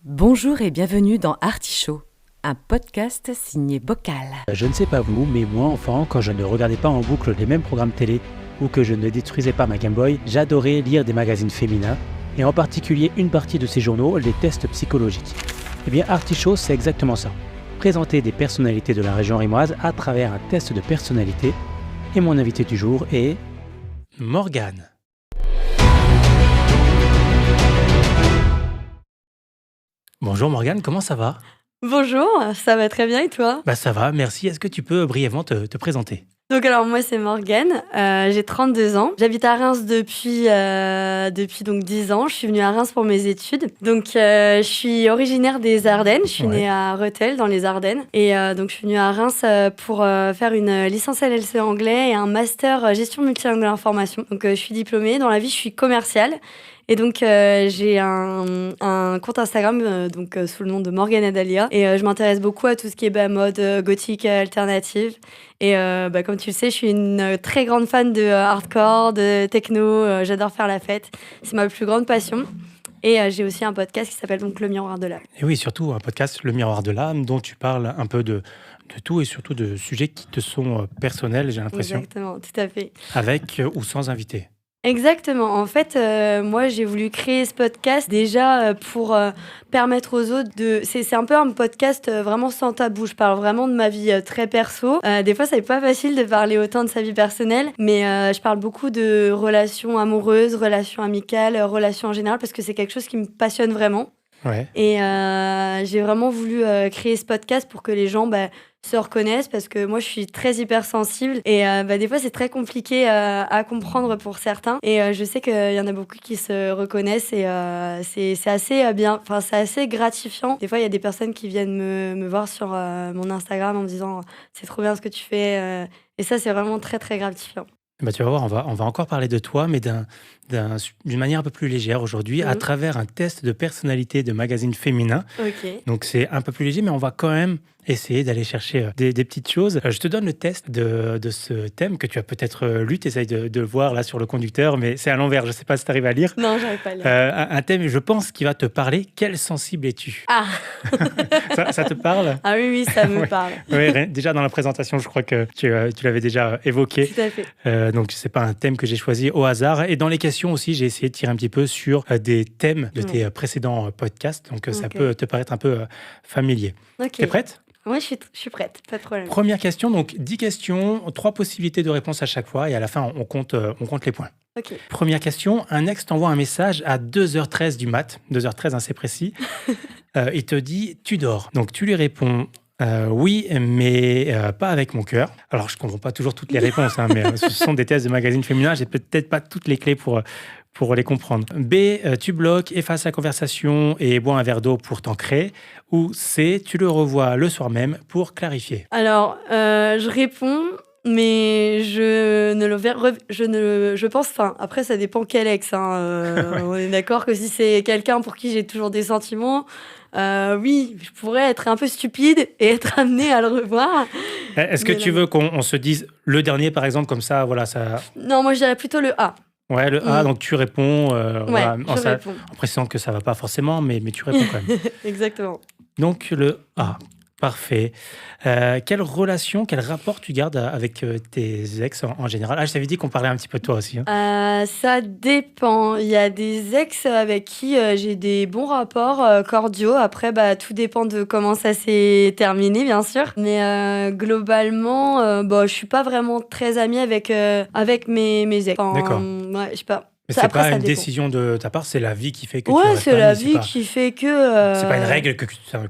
Bonjour et bienvenue dans Artichaut, un podcast signé Bocal. Je ne sais pas vous, mais moi enfant, quand je ne regardais pas en boucle les mêmes programmes télé ou que je ne détruisais pas ma Game Boy, j'adorais lire des magazines féminins et en particulier une partie de ces journaux, les tests psychologiques. Eh bien Artichaut, c'est exactement ça. Présenter des personnalités de la région rimoise à travers un test de personnalité. Et mon invité du jour est Morgane. Bonjour Morgane, comment ça va ? Bonjour, ça va très bien et toi ? Ça va, merci. Est-ce que tu peux brièvement te présenter ? Donc alors moi c'est Morgane, j'ai 32 ans, j'habite à Reims depuis donc 10 ans, je suis venue à Reims pour mes études. Donc je suis originaire des Ardennes, je suis née à Rethel dans les Ardennes et donc je suis venue à Reims pour faire une licence LLC anglais et un master gestion multilingue de l'information. Donc je suis diplômée, dans la vie je suis commerciale. Et donc, j'ai un compte Instagram sous le nom de Morgane Adalia. Et je m'intéresse beaucoup à tout ce qui est mode gothique alternative. Et comme tu le sais, je suis une très grande fan de hardcore, de techno. J'adore faire la fête. C'est ma plus grande passion. Et j'ai aussi un podcast qui s'appelle donc Le Miroir de l'âme. Et oui, surtout un podcast Le Miroir de l'âme, dont tu parles un peu de tout et surtout de sujets qui te sont personnels, j'ai l'impression. Exactement, tout à fait. Avec ou sans invité. Exactement. En fait, moi, j'ai voulu créer ce podcast déjà pour permettre aux autres de... C'est un peu un podcast vraiment sans tabou. Je parle vraiment de ma vie très perso. Des fois, c'est pas facile de parler autant de sa vie personnelle, mais je parle beaucoup de relations amoureuses, relations amicales, relations en général, parce que c'est quelque chose qui me passionne vraiment. Ouais. Et j'ai vraiment voulu créer ce podcast pour que les gens se reconnaissent, parce que moi je suis très hypersensible et des fois c'est très compliqué à comprendre pour certains, et je sais qu'il y en a beaucoup qui se reconnaissent et c'est assez bien, enfin c'est assez gratifiant. Des fois il y a des personnes qui viennent me voir sur mon Instagram en me disant c'est trop bien ce que tu fais, et ça c'est vraiment très très gratifiant. Tu vas voir, on va encore parler de toi, mais d'une manière un peu plus légère aujourd'hui, à travers un test de personnalité de magazine féminin. Ok. Donc c'est un peu plus léger, mais on va quand même essayer d'aller chercher des petites choses. Je te donne le test de ce thème que tu as peut-être lu, tu essayes de le voir là sur le conducteur, mais c'est à l'envers, je ne sais pas si tu arrives à lire. Non, j'arrive pas à lire. Un thème, je pense, qui va te parler. Quelle sensible es-tu ? Ah. ça te parle ? Ah oui, ça me parle. Oui, déjà dans la présentation, je crois que tu l'avais déjà évoqué. Tout à fait. Donc, ce n'est pas un thème que j'ai choisi au hasard. Et dans les questions aussi, j'ai essayé de tirer un petit peu sur des thèmes de tes précédents podcasts. Donc, ça peut te paraître un peu familier. Ok. T'es prête ? Oui, je suis prête, pas de problème. Première question, donc 10 questions, 3 possibilités de réponse à chaque fois. Et à la fin, on compte les points. Ok. Première question, un ex t'envoie un message à 2h13 du mat. 2h13, c'est précis. Il te dit « tu dors ». Donc, tu lui réponds « oui, mais pas avec mon cœur ». Alors, je ne comprends pas toujours toutes les réponses, mais ce sont des tests de magazine féminin. J'ai peut-être pas toutes les clés pour les comprendre. B, tu bloques, effaces la conversation et bois un verre d'eau pour t'ancrer. Ou C, tu le revois le soir même pour clarifier. Alors, je réponds, mais je pense, enfin, après ça dépend quel ex. On est d'accord que si c'est quelqu'un pour qui j'ai toujours des sentiments, oui, je pourrais être un peu stupide et être amenée à le revoir. Est-ce que tu veux qu'on se dise le dernier, par exemple, comme ça, voilà, ça... Non, moi je dirais plutôt le A. Ouais, le A, donc tu réponds, voilà, réponds. en précisant que ça ne va pas forcément, mais tu réponds quand même. Exactement. Donc le A, parfait. Quelle relation, quel rapport tu gardes avec tes ex en général ? Ah, je t'avais dit qu'on parlait un petit peu de toi aussi. Ça dépend. Il y a des ex avec qui j'ai des bons rapports cordiaux. Après, tout dépend de comment ça s'est terminé, bien sûr. Mais globalement, je suis pas vraiment très amie avec mes ex. Enfin, D'accord. Ouais, je sais pas. Mais Ça, c'est après, pas ça une dépend. décision de ta part, c'est la vie qui fait que Ouais, tu restes c'est la amie, vie qui fait que... C'est pas une règle que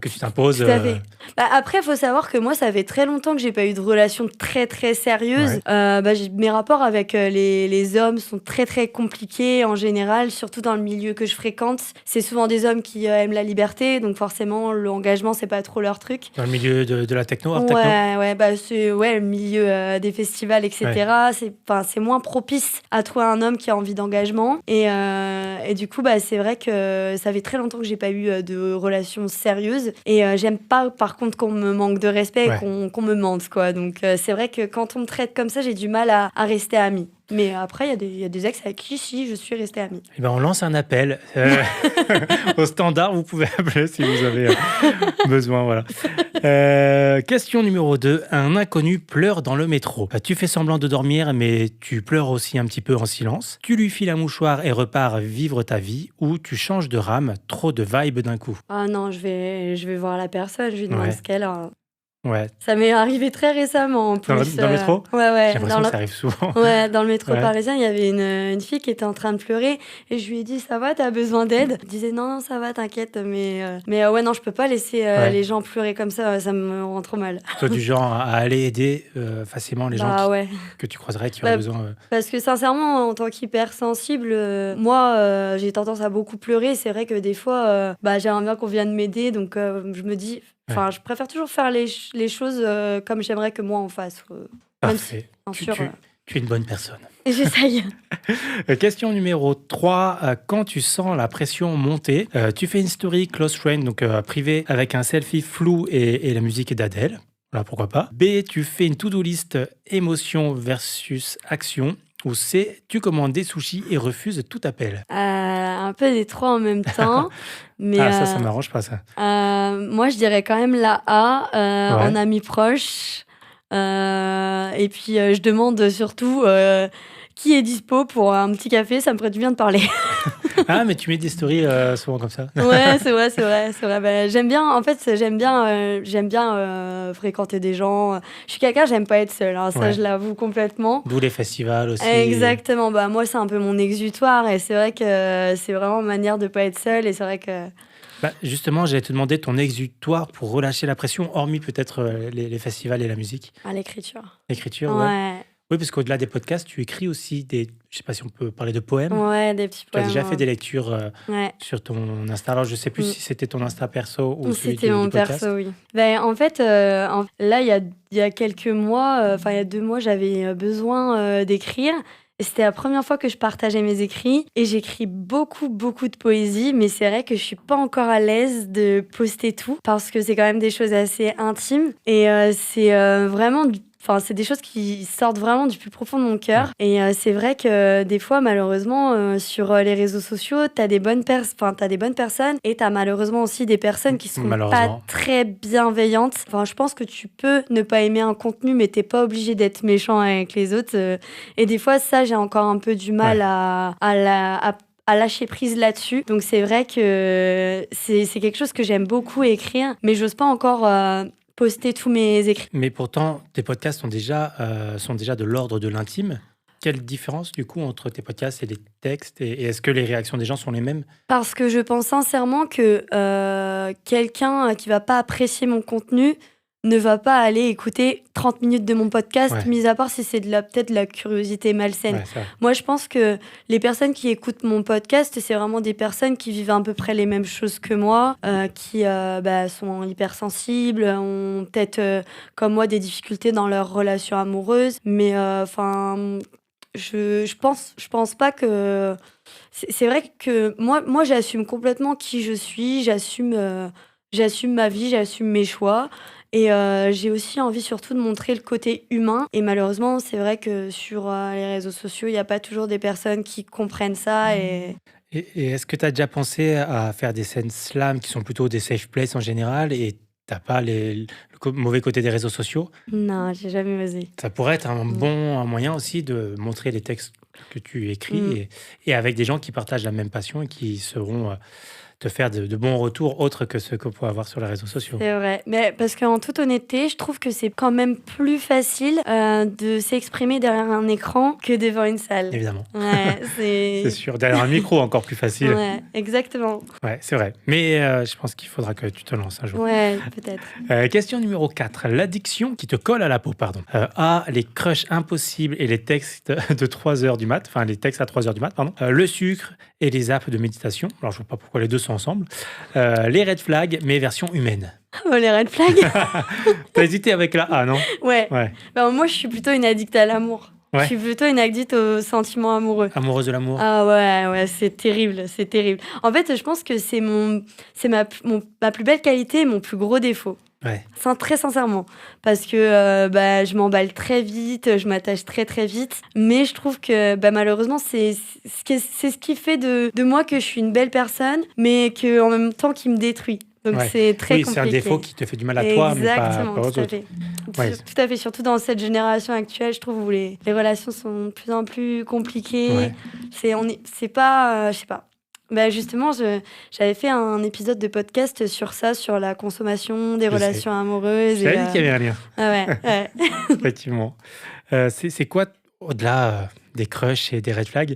tu t'imposes. Tout à fait. Après, il faut savoir que moi, ça fait très longtemps que j'ai pas eu de relation très, très sérieuse. Mes rapports avec les hommes sont très, très compliqués en général, surtout dans le milieu que je fréquente. C'est souvent des hommes qui aiment la liberté, donc forcément, l'engagement, c'est pas trop leur truc. Dans le milieu de la techno, art techno ? C'est le milieu des festivals, etc. C'est moins propice à trouver un homme qui a envie d'engagement. Et du coup, c'est vrai que ça fait très longtemps que j'ai pas eu de relation sérieuse. Et j'aime pas, par contre, qu'on me manque de respect et qu'on me mente, quoi. Donc, c'est vrai que quand on me traite comme ça, j'ai du mal à rester amie. Mais après, il y a des ex avec qui, si, je suis restée amie. Eh ben, on lance un appel au standard. Vous pouvez appeler si vous avez besoin. Voilà. Question numéro 2. Un inconnu pleure dans le métro. Tu fais semblant de dormir, mais tu pleures aussi un petit peu en silence. Tu lui files un mouchoir et repars vivre ta vie, ou tu changes de rame, trop de vibe d'un coup. Ah non, je vais voir la personne, je lui demande Ouais. ce qu'elle a. Ouais. Ça m'est arrivé très récemment en plus. Dans le métro ? Ouais. J'ai l'impression que ça arrive souvent. Ouais, dans le métro Ouais. parisien, il y avait une fille qui était en train de pleurer et je lui ai dit ça va, t'as besoin d'aide? Elle disait non, ça va, t'inquiète, mais ouais, non, je peux pas laisser Ouais. les gens pleurer comme ça me rend trop mal. Toi, du genre à aller aider facilement les gens Ouais. que tu croiserais qui auraient Bah, besoin. Parce que sincèrement, en tant qu'hypersensible, moi, j'ai tendance à beaucoup pleurer. C'est vrai que des fois, j'aimerais bien qu'on vienne m'aider, donc je me dis, je préfère toujours faire les choses comme j'aimerais que moi on fasse. Même si, Parfait. bien Tu, sûr, tu- tu es une bonne personne. et j'essaye. Question numéro 3. Quand tu sens la pression monter, tu fais une story close friend, donc privée, avec un selfie flou et la musique d'Adèle. Voilà, pourquoi pas. B, tu fais une to-do list émotion versus action. Ou C, tu commandes des sushis et refuses tout appel. Un peu des trois en même temps. Mais Ça m'arrange pas, ça. moi, je dirais quand même la A, Ouais. en ami proche. Et puis, je demande surtout qui est dispo pour un petit café. Ça me ferait du bien de parler. Ah, mais tu mets des stories souvent comme ça. Ouais, c'est vrai. J'aime bien fréquenter des gens. Je suis quelqu'un, j'aime pas être seule, hein, ça Ouais. je l'avoue complètement. D'où les festivals aussi. Exactement, moi c'est un peu mon exutoire et c'est vrai que c'est vraiment ma manière de pas être seule et c'est vrai que... Justement, j'allais te demander ton exutoire pour relâcher la pression, hormis peut-être les festivals et la musique. l'écriture. L'écriture, ouais. Ouais, Oui, parce qu'au-delà des podcasts, tu écris aussi je sais pas si on peut parler de poèmes. ouais, des petits Tu as poèmes. déjà fait des lectures Ouais. sur ton Insta. Alors, je sais plus si c'était ton Insta perso ou celui C'était du mon podcast. perso, oui. En fait, là, il y a quelques mois, il y a 2 mois, j'avais besoin d'écrire. Et c'était la première fois que je partageais mes écrits. Et j'écris beaucoup, beaucoup de poésie. Mais c'est vrai que je suis pas encore à l'aise de poster tout. Parce que c'est quand même des choses assez intimes. Et c'est vraiment... c'est des choses qui sortent vraiment du plus profond de mon cœur. Et c'est vrai que des fois, malheureusement, sur les réseaux sociaux, t'as des bonnes personnes et t'as malheureusement aussi des personnes qui sont pas Malheureusement. très bienveillantes. Je pense que tu peux ne pas aimer un contenu, mais t'es pas obligé d'être méchant avec les autres. Et des fois, ça, j'ai encore un peu du mal à lâcher prise là-dessus. Donc c'est vrai que c'est quelque chose que j'aime beaucoup écrire, mais j'ose pas encore... poster tous mes écrits. Mais pourtant, tes podcasts sont déjà de l'ordre de l'intime. Quelle différence, du coup, entre tes podcasts et les textes et est-ce que les réactions des gens sont les mêmes? Parce que je pense sincèrement que quelqu'un qui va pas apprécier mon contenu ne va pas aller écouter 30 minutes de mon podcast, Ouais. mis à part si c'est peut-être de la curiosité malsaine. Ouais, c'est vrai. Moi, je pense que les personnes qui écoutent mon podcast, c'est vraiment des personnes qui vivent à peu près les mêmes choses que moi, qui sont hypersensibles, ont peut-être, comme moi, des difficultés dans leurs relations amoureuses. Mais je pense pas que... C'est vrai que moi, j'assume complètement qui je suis, j'assume ma vie, j'assume mes choix. Et j'ai aussi envie surtout de montrer le côté humain. Et malheureusement, c'est vrai que sur les réseaux sociaux, il n'y a pas toujours des personnes qui comprennent ça. Et Et est-ce que tu as déjà pensé à faire des scènes slam qui sont plutôt des safe places en général et t'as pas mauvais côté des réseaux sociaux? non, j'ai jamais osé. Ça pourrait être un moyen aussi de montrer les textes que tu écris et avec des gens qui partagent la même passion et qui sauront te faire de bons retours autres que ceux qu'on peut avoir sur les réseaux sociaux. C'est vrai. Mais parce qu'en toute honnêteté, je trouve que c'est quand même plus facile de s'exprimer derrière un écran que devant une salle. Évidemment. Ouais, C'est sûr. Derrière un micro, encore plus facile. Ouais, exactement. Ouais, c'est vrai. Mais je pense qu'il faudra que tu te lances un jour. Ouais, peut-être. Question numéro 4. L'addiction qui te colle à la peau, pardon. A, les crushs impossibles et les textes de 3 heures du mat. Enfin, les textes à 3 heures du mat, pardon. Le sucre et les apps de méditation. Alors, je ne vois pas pourquoi les deux sont ensemble. Les red flags, mais version humaine. Oh, les red flags. T'as hésité avec la A, non? Ouais. Ouais. Moi, je suis plutôt une addict à l'amour. Ouais. Je suis plutôt une addict aux sentiments amoureux. Amoureuse de l'amour. Ah ouais, c'est terrible, c'est terrible. En fait, je pense que c'est ma plus belle qualité et mon plus gros défaut. Ouais. Très sincèrement. Parce que je m'emballe très vite, je m'attache très très vite. Mais je trouve que malheureusement, c'est ce qui fait de moi que je suis une belle personne, mais qu'en même temps qui me détruit. Donc Ouais. c'est très Oui, compliqué. c'est un défaut qui te fait du mal à toi, mais Exactement, pas aux tout à autres. fait. Ouais. Tout à fait, surtout dans cette génération actuelle, je trouve, où les relations sont de plus en plus compliquées. Ouais. C'est pas, je sais pas. Justement, j'avais fait un épisode de podcast sur ça, sur la consommation des Je sais. relations amoureuses. Je savais qu'il y avait un lien, Ah ouais. effectivement. C'est quoi, au-delà des crushs et des red flags,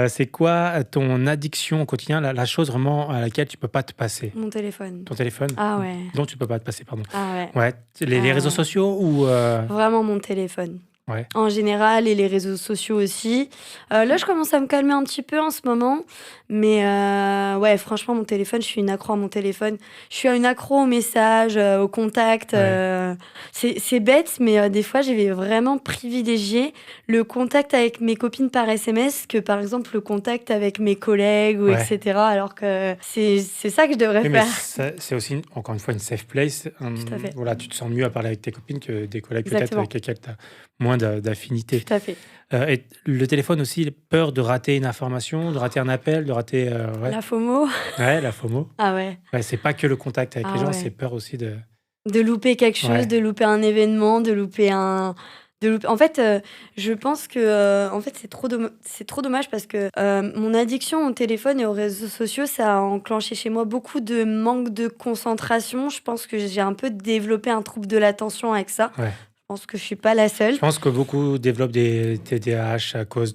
c'est quoi ton addiction au quotidien, la chose vraiment à laquelle tu peux pas te passer? Mon téléphone. Ton téléphone? Ah ouais. Dont tu peux pas te passer, pardon. Ah ouais. Ouais, les Ah réseaux ouais. sociaux ou... Vraiment mon téléphone. Ouais. En général, et les réseaux sociaux aussi. Là, je commence à me calmer un petit peu en ce moment. Mais ouais, franchement, mon téléphone, je suis une accro à mon téléphone. Je suis une accro aux messages, aux contacts. Ouais. C'est bête, mais des fois, je vais vraiment privilégier le contact avec mes copines par SMS que, par exemple, le contact avec mes collègues, ou Ouais. etc. Alors que c'est ça que je devrais Oui, mais faire. c'est aussi, encore une fois, une safe place. Tout à fait. Voilà, tu te sens mieux à parler avec tes copines que des collègues, peut-être Exactement. avec lesquels tu as moins d'affinité. Tout à fait. Et le téléphone aussi, peur de rater une information, de rater un appel, de rater... ouais. La FOMO. Ouais, la FOMO. Ah ouais. Ouais, c'est pas que le contact avec Ah les gens, ouais. c'est peur aussi de... De louper quelque chose, Ouais. de louper un événement, En fait, je pense que en fait, c'est trop dommage parce que mon addiction au téléphone et aux réseaux sociaux, ça a enclenché chez moi beaucoup de manque de concentration. Je pense que j'ai un peu développé un trouble de l'attention avec ça. Ouais. Je pense que je suis pas la seule. Je pense que beaucoup développent des TDAH à cause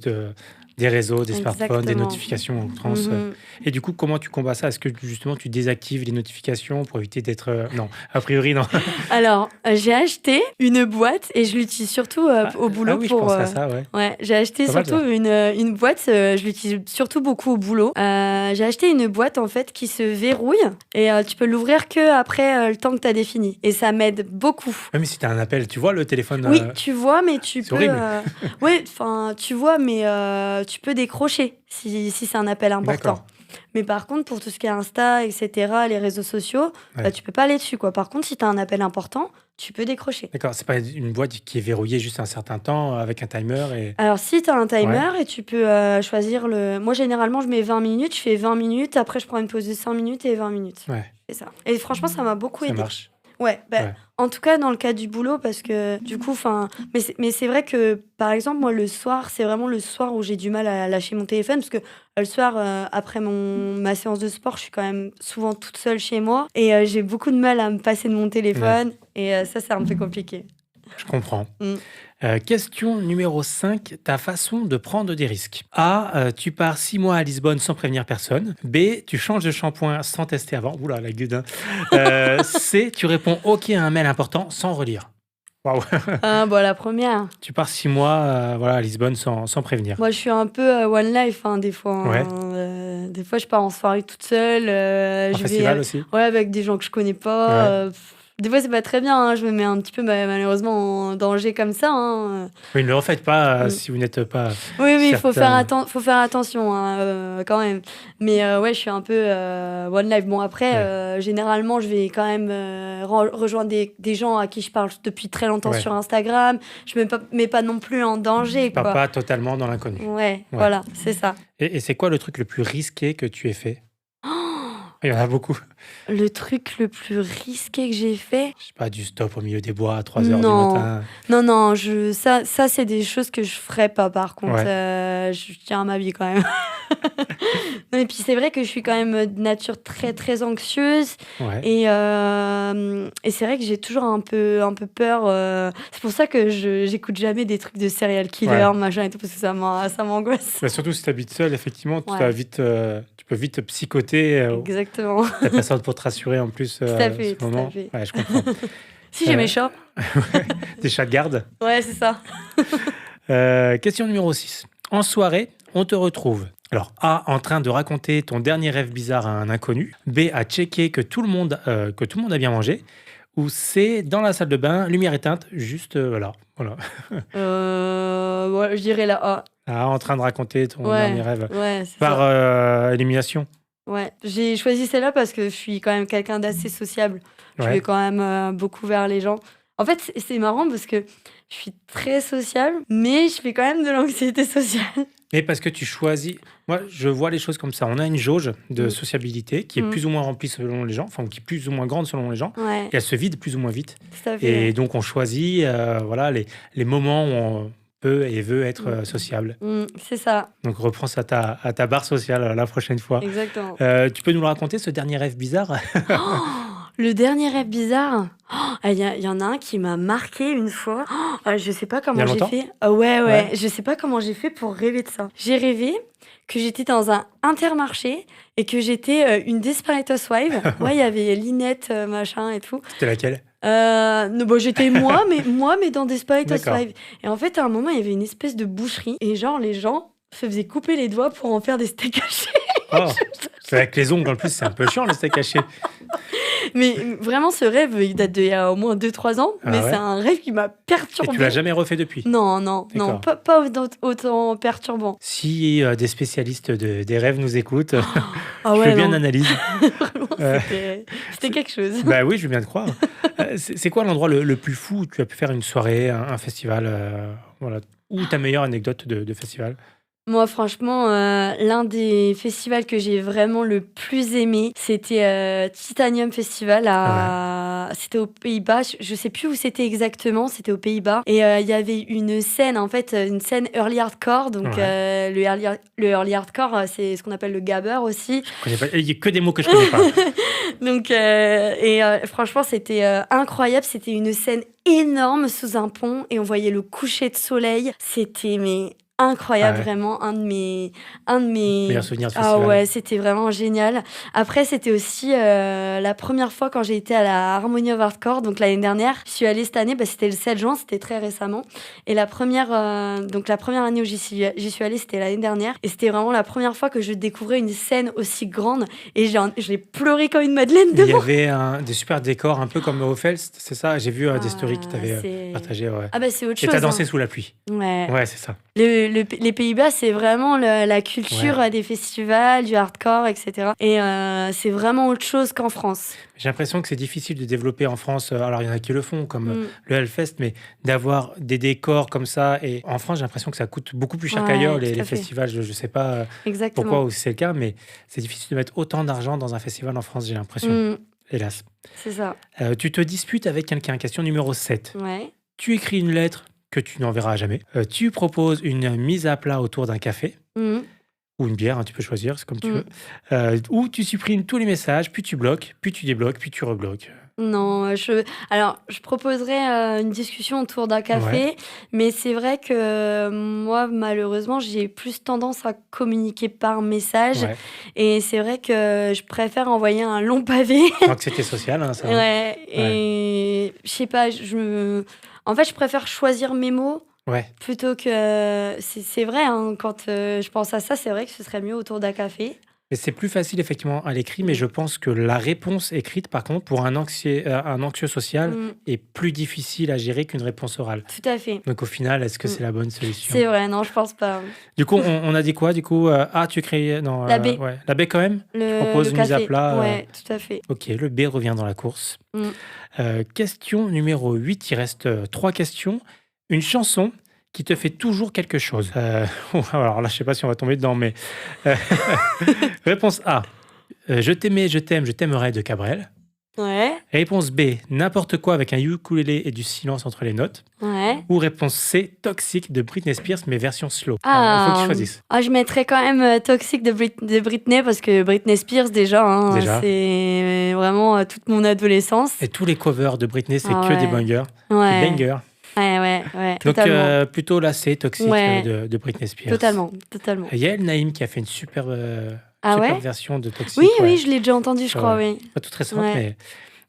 des réseaux, des smartphones, des Exactement. notifications en trans. Mhm. Et du coup, comment tu combats ça? Est-ce que justement tu désactives les notifications pour éviter d'être... Non, a priori, non. Alors, j'ai acheté une boîte et je l'utilise surtout au boulot Ah oui, pour. je pensais à ça, ouais. Ouais, j'ai acheté Pas mal, surtout une boîte, je l'utilise surtout beaucoup au boulot. J'ai acheté une boîte en fait qui se verrouille et tu peux l'ouvrir que après le temps que tu as défini. Et ça m'aide beaucoup. Ouais, mais si tu as un appel, tu vois le téléphone... Oui, tu vois, mais tu c'est peux. horrible. Ouais, enfin, tu vois, mais tu peux décrocher si c'est un appel important. D'accord. Mais par contre, pour tout ce qui est Insta, etc., les réseaux sociaux, Ouais. tu peux pas aller dessus, quoi. Par contre, si tu as un appel important, tu peux décrocher. D'accord, c'est pas une boîte qui est verrouillée juste un certain temps avec un timer et... Alors, si tu as un timer et tu peux choisir le... Moi, généralement, je mets 20 minutes, je fais 20 minutes, après, je prends une pause de 5 minutes et 20 minutes. Ouais, C'est ça. Et franchement, ça m'a beaucoup ça aidé. marche. Ouais, Ouais. en tout cas dans le cadre du boulot, parce que du coup, mais c'est vrai que par exemple, moi le soir, c'est vraiment le soir où j'ai du mal à lâcher mon téléphone, parce que le soir, après ma séance de sport, je suis quand même souvent toute seule chez moi, et j'ai beaucoup de mal à me passer de mon téléphone, et ça, c'est un peu compliqué. Je comprends. Mm. Question numéro 5, ta façon de prendre des risques. A, tu pars 6 mois à Lisbonne sans prévenir personne. B, tu changes de shampoing sans tester avant. Oula, la gueule. C, tu réponds OK à un mail important sans relire. Waouh. La première. Tu pars 6 mois voilà, à Lisbonne sans prévenir. Moi, je suis un peu one life, des fois. Ouais. Des fois, je pars en soirée toute seule. En Je festival vais aussi. ouais, avec des gens que je connais pas. Des fois, c'est pas très bien. Je me mets un petit peu, malheureusement, en danger comme ça. Oui, ne le refaites pas Mm. si vous n'êtes pas... Oui, il faut certaine. faut faire attention quand même. Mais ouais, je suis un peu one life. Bon, après, généralement, je vais quand même rejoindre des gens à qui je parle depuis très longtemps Ouais. sur Instagram. Je me mets pas non plus en danger, Tu pars quoi. pas totalement dans l'inconnu. Ouais, voilà, c'est ça. Et c'est quoi le truc le plus risqué que tu aies fait? Il y en a beaucoup. Le truc le plus risqué que j'ai fait. Je sais pas, du stop au milieu des bois à 3h du Non. matin. Non, ça c'est des choses que je ferais pas, par contre. Ouais. Je tiens à ma vie quand même. Non, et puis c'est vrai que je suis quand même de nature très très anxieuse. Ouais. Et c'est vrai que j'ai toujours un peu peur. C'est pour ça que j'écoute jamais des trucs de serial killer, machin et tout, parce que ça m'angoisse. Bah, surtout si tu habites seul, effectivement, Ouais. tu peux vite te psychoter. Exactement. La personne pour te rassurer en plus. Tout à fait, ce tout à moment. fait. Ouais, je comprends. Si j'ai mes chats. Des chats de garde. Ouais, c'est ça. Question numéro 6. En soirée, on te retrouve. Alors, A, en train de raconter ton dernier rêve bizarre à un inconnu. B, à checker que tout le monde a bien mangé. Ou C, dans la salle de bain, lumière éteinte, juste voilà. Ouais, je dirais la A. A, en train de raconter ton Ouais, dernier rêve. ouais, c'est Par ça. élimination. Ouais, j'ai choisi celle-là parce que je suis quand même quelqu'un d'assez sociable. Je vais Ouais. quand même beaucoup vers les gens. En fait, c'est marrant parce que je suis très sociable, mais je fais quand même de l'anxiété sociale. Mais parce que tu choisis. Moi, je vois les choses comme ça. On a une jauge de Mm. sociabilité qui est Mm. plus ou moins remplie selon les gens, enfin, qui est plus ou moins grande selon les gens, Ouais, et elle se vide plus ou moins vite. tout à fait. Et Ouais. donc, on choisit voilà, les moments où on peut et veut être Mm. sociable. C'est ça, Donc, reprends ça à ta barre sociale la prochaine fois. exactement. Tu peux nous le raconter, ce dernier rêve bizarre? Oh, le dernier rêve bizarre, il y en a un qui m'a marqué une fois. Je sais pas Il y a comment j'ai longtemps? fait. Ah ouais, Ouais. je sais pas comment j'ai fait pour rêver de ça. J'ai rêvé que j'étais dans un Intermarché et que j'étais une Desperate Housewife. Ouais, il y avait Linette, machin et tout. C'était laquelle? Non, bon, j'étais moi, mais dans Desperate D'accord. Housewives. Et en fait, à un moment, il y avait une espèce de boucherie et genre les gens se faisaient couper les doigts pour en faire des steaks hachés. Oh, c'est avec les ongles en plus, c'est un peu chiant le steak haché. Mais vraiment, ce rêve, il date d'il y a au moins 2-3 ans, Ah mais ouais? c'est un rêve qui m'a Et tu l'as perturbée. jamais refait depuis? Non, D'accord. pas autant perturbant. Si des spécialistes des rêves nous écoutent, Ah je ouais, fais bien non, l'analyse. vraiment, Euh, c'était quelque chose. Bah oui, je veux bien te croire. C'est quoi l'endroit le plus fou où tu as pu faire une soirée, un festival, voilà, ou ta meilleure anecdote de festival? Moi, franchement, l'un des festivals que j'ai vraiment le plus aimé, c'était Titanium Festival. C'était aux Pays-Bas. Je sais plus où c'était exactement. C'était aux Pays-Bas. Et il y avait une scène, en fait, une scène early hardcore. Donc, Ouais. le early hardcore, c'est ce qu'on appelle le gabber aussi. Je connais pas. Il y a que des mots que je connais pas. Donc, franchement, c'était incroyable. C'était une scène énorme sous un pont et on voyait le coucher de soleil. C'était incroyable, Ah ouais. vraiment un de mes Meilleur souvenir de ah festival. ouais, c'était vraiment génial. Après, c'était aussi la première fois quand j'ai été à la Harmony of Hardcore, donc l'année dernière. Je suis allée cette année, c'était le 7 juin, c'était très récemment. Et la première année où j'y suis allée, c'était l'année dernière. Et c'était vraiment la première fois que je découvrais une scène aussi grande. Et j'ai pleuré comme une madeleine Il y devant. avait des super décors, un peu comme au Fest, c'est ça? J'ai vu des stories que tu avais c'est... partagées. Ouais. Ah bah c'est autre Et chose. tu as dansé Hein. sous la pluie. Ouais. Ouais, c'est ça. Les Pays-Bas, c'est vraiment la culture Ouais. des festivals, du hardcore, etc. Et c'est vraiment autre chose qu'en France. J'ai l'impression que c'est difficile de développer en France. Alors, il y en a qui le font, comme Mm. le Hellfest, mais d'avoir des décors comme ça. Et en France, j'ai l'impression que ça coûte beaucoup plus cher Ouais, qu'ailleurs, tout les à fait. festivals. Je ne sais pas Exactement. pourquoi ou si c'est le cas, mais c'est difficile de mettre autant d'argent dans un festival en France, j'ai l'impression. Mm, Hélas. c'est ça. Tu te disputes avec quelqu'un. Question numéro 7. Ouais. Tu écris une lettre que tu n'enverras jamais. Tu proposes une mise à plat autour d'un café. Mm, Ou une bière, hein, tu peux choisir, c'est comme tu Mm. veux. Ou tu supprimes tous les messages, puis tu bloques, puis tu débloques, puis tu rebloques. Non, je proposerais une discussion autour d'un café, Ouais. mais c'est vrai que moi, malheureusement, j'ai plus tendance à communiquer par message. Ouais. Et c'est vrai que je préfère envoyer un long pavé. Anxiété sociale, hein, ça. Hein. Ouais, et je sais pas, en fait, je préfère choisir mes mots Ouais. plutôt que... C'est vrai, hein, quand je pense à ça, c'est vrai que ce serait mieux autour d'un café. Mais c'est plus facile, effectivement, à l'écrit, mais Mm. je pense que la réponse écrite, par contre, pour un anxieux social, Mm, est plus difficile à gérer qu'une réponse orale. tout à fait. Donc, au final, est-ce que Mm. c'est la bonne solution? C'est vrai, non, je pense pas. Du coup, on a dit quoi? Du coup, tu écris... Non, La baie. ouais. La baie, quand même? proposes Le une mise à café. plat, Ouais, tout à fait. Ok, le B revient dans la course. Mm. Question numéro 8, il reste 3 questions. Une chanson qui te fait toujours quelque chose. Alors là, je sais pas si on va tomber dedans, mais... Réponse A, je t'aimais, je t'aime, je t'aimerais de Cabrel. Ouais, Réponse B, n'importe quoi avec un ukulélé et du silence entre les notes. ouais. Ou réponse C, Toxic de Britney Spears, mais version slow. Ah, Il faut que tu choisisses. Je mettrais quand même Toxic de Britney parce que Britney Spears, déjà, hein, Déjà. c'est vraiment toute mon adolescence. Et tous les covers de Britney, c'est Ah que des ouais. bangers. Ouais, Des bangers. ouais, Donc, totalement. plutôt la C, Toxic Ouais. de Britney Spears. Totalement. Il y a El Naïm qui a fait une super, Ah super ouais? version de Toxic. Oui, ouais. oui, je l'ai déjà entendu, je crois, Ouais. oui. Pas toute récente, Ouais.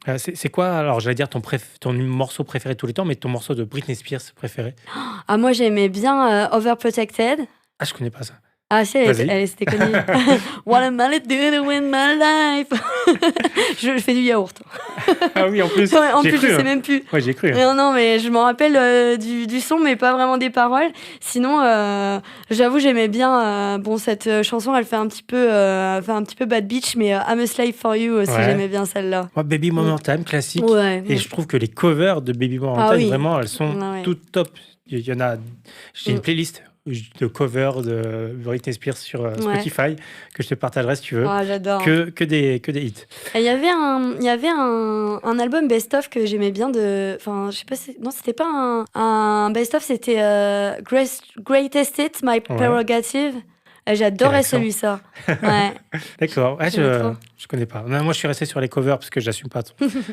mais c'est quoi, alors j'allais dire ton morceau préféré de tous les temps, mais ton morceau de Britney Spears préféré? Ah, moi, j'aimais bien Overprotected. Ah, je connais pas ça. Ah, si, Vas-y. c'était connu. What am I doing to win my life? Je fais du yaourt. Ah oui, en plus, Ouais, en j'ai plus, cru. je sais même plus. Ouais, j'ai cru. Non, non, mais je m'en rappelle du son, mais pas vraiment des paroles. Sinon, j'avoue, j'aimais bien. Bon, cette chanson, elle fait un petit peu bad bitch, mais I'm a slave for you aussi, Ouais. j'aimais bien celle-là. Moi, Baby One Time, classique. Ouais. Et je trouve que les covers de Baby One Ah Time, oui. vraiment, elles sont Ouais. toutes top. Il y en a. J'ai une Mm. playlist de covers de Britney Spears sur Spotify que je te partagerai si tu veux. Ah, j'adore. Que des hits. Et il y avait un album best-of que j'aimais bien de. Enfin, je sais pas si. Non, c'était pas un best-of, c'était Greatest Hits, My Prerogative. Et j'adorais accent. celui-là. Ouais. D'accord. Ah, J'aimais trop. je connais pas. Non, moi, je suis resté sur les covers parce que j'assume pas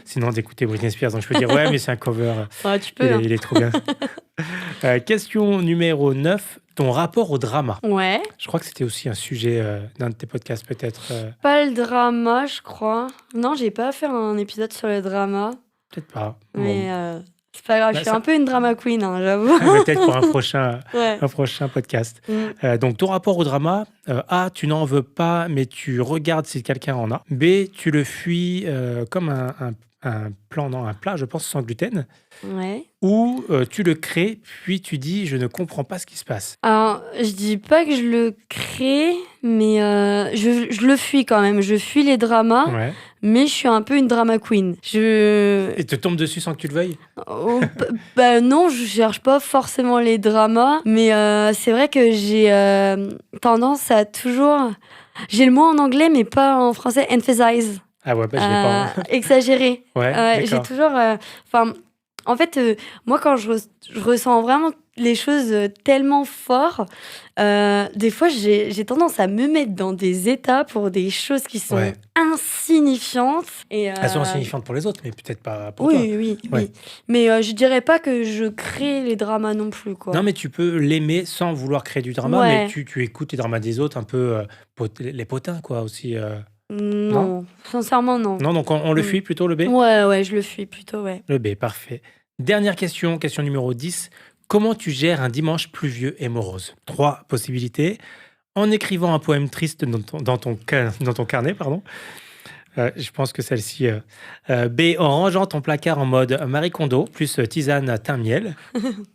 sinon d'écouter Britney Spears. Donc, je peux dire, ouais, mais c'est un cover. Ouais, tu peux. Il est trop bien. Question numéro 9. Ton rapport au drama. Ouais. Je crois que c'était aussi un sujet d'un de tes podcasts, peut-être. Pas le drama, je crois. Non, j'ai pas fait un épisode sur le drama. Peut-être pas. Mais c'est pas grave, Bah, je suis ça- un peu une drama queen, hein, j'avoue. Peut-être pour Ouais. un prochain podcast. Mm. Donc, ton rapport au drama, A, tu n'en veux pas, mais tu regardes si quelqu'un en a. B, tu le fuis comme un plat, je pense, sans gluten. Ouais. Ou tu le crées, puis tu dis, je ne comprends pas ce qui se passe. Alors, je dis pas que je le crée, mais je le fuis quand même. Je fuis les dramas, Ouais. mais je suis un peu une drama queen. Et te tombe dessus sans que tu le veuilles. Bah non, je cherche pas forcément les dramas, mais c'est vrai que j'ai tendance à toujours... J'ai le mot en anglais, mais pas en français, emphasize. Ah ouais, bah, je l'ai pas. Exagéré. Ouais, J'ai d'accord. toujours... Enfin, en fait, moi, quand je ressens vraiment les choses tellement fort, des fois, j'ai tendance à me mettre dans des états pour des choses qui sont Ouais. insignifiantes. Et, Elles sont insignifiantes pour les autres, mais peut-être pas pour toi. oui, Ouais. oui. Mais je dirais pas que je crée les dramas non plus, quoi. Non, mais tu peux l'aimer sans vouloir créer du drama, Ouais. mais tu écoutes les dramas des autres un peu les potins, quoi, aussi. Non, sincèrement, non. Non, donc on le Mm. fuit plutôt, le B? Ouais, je le fuis plutôt, ouais. Le B, parfait. Dernière question, question numéro 10. Comment tu gères un dimanche pluvieux et morose? 3 possibilités. En écrivant un poème triste dans ton carnet, pardon. Je pense que celle-ci. B, en rangeant ton placard en mode Marie Kondo, plus tisane thym miel.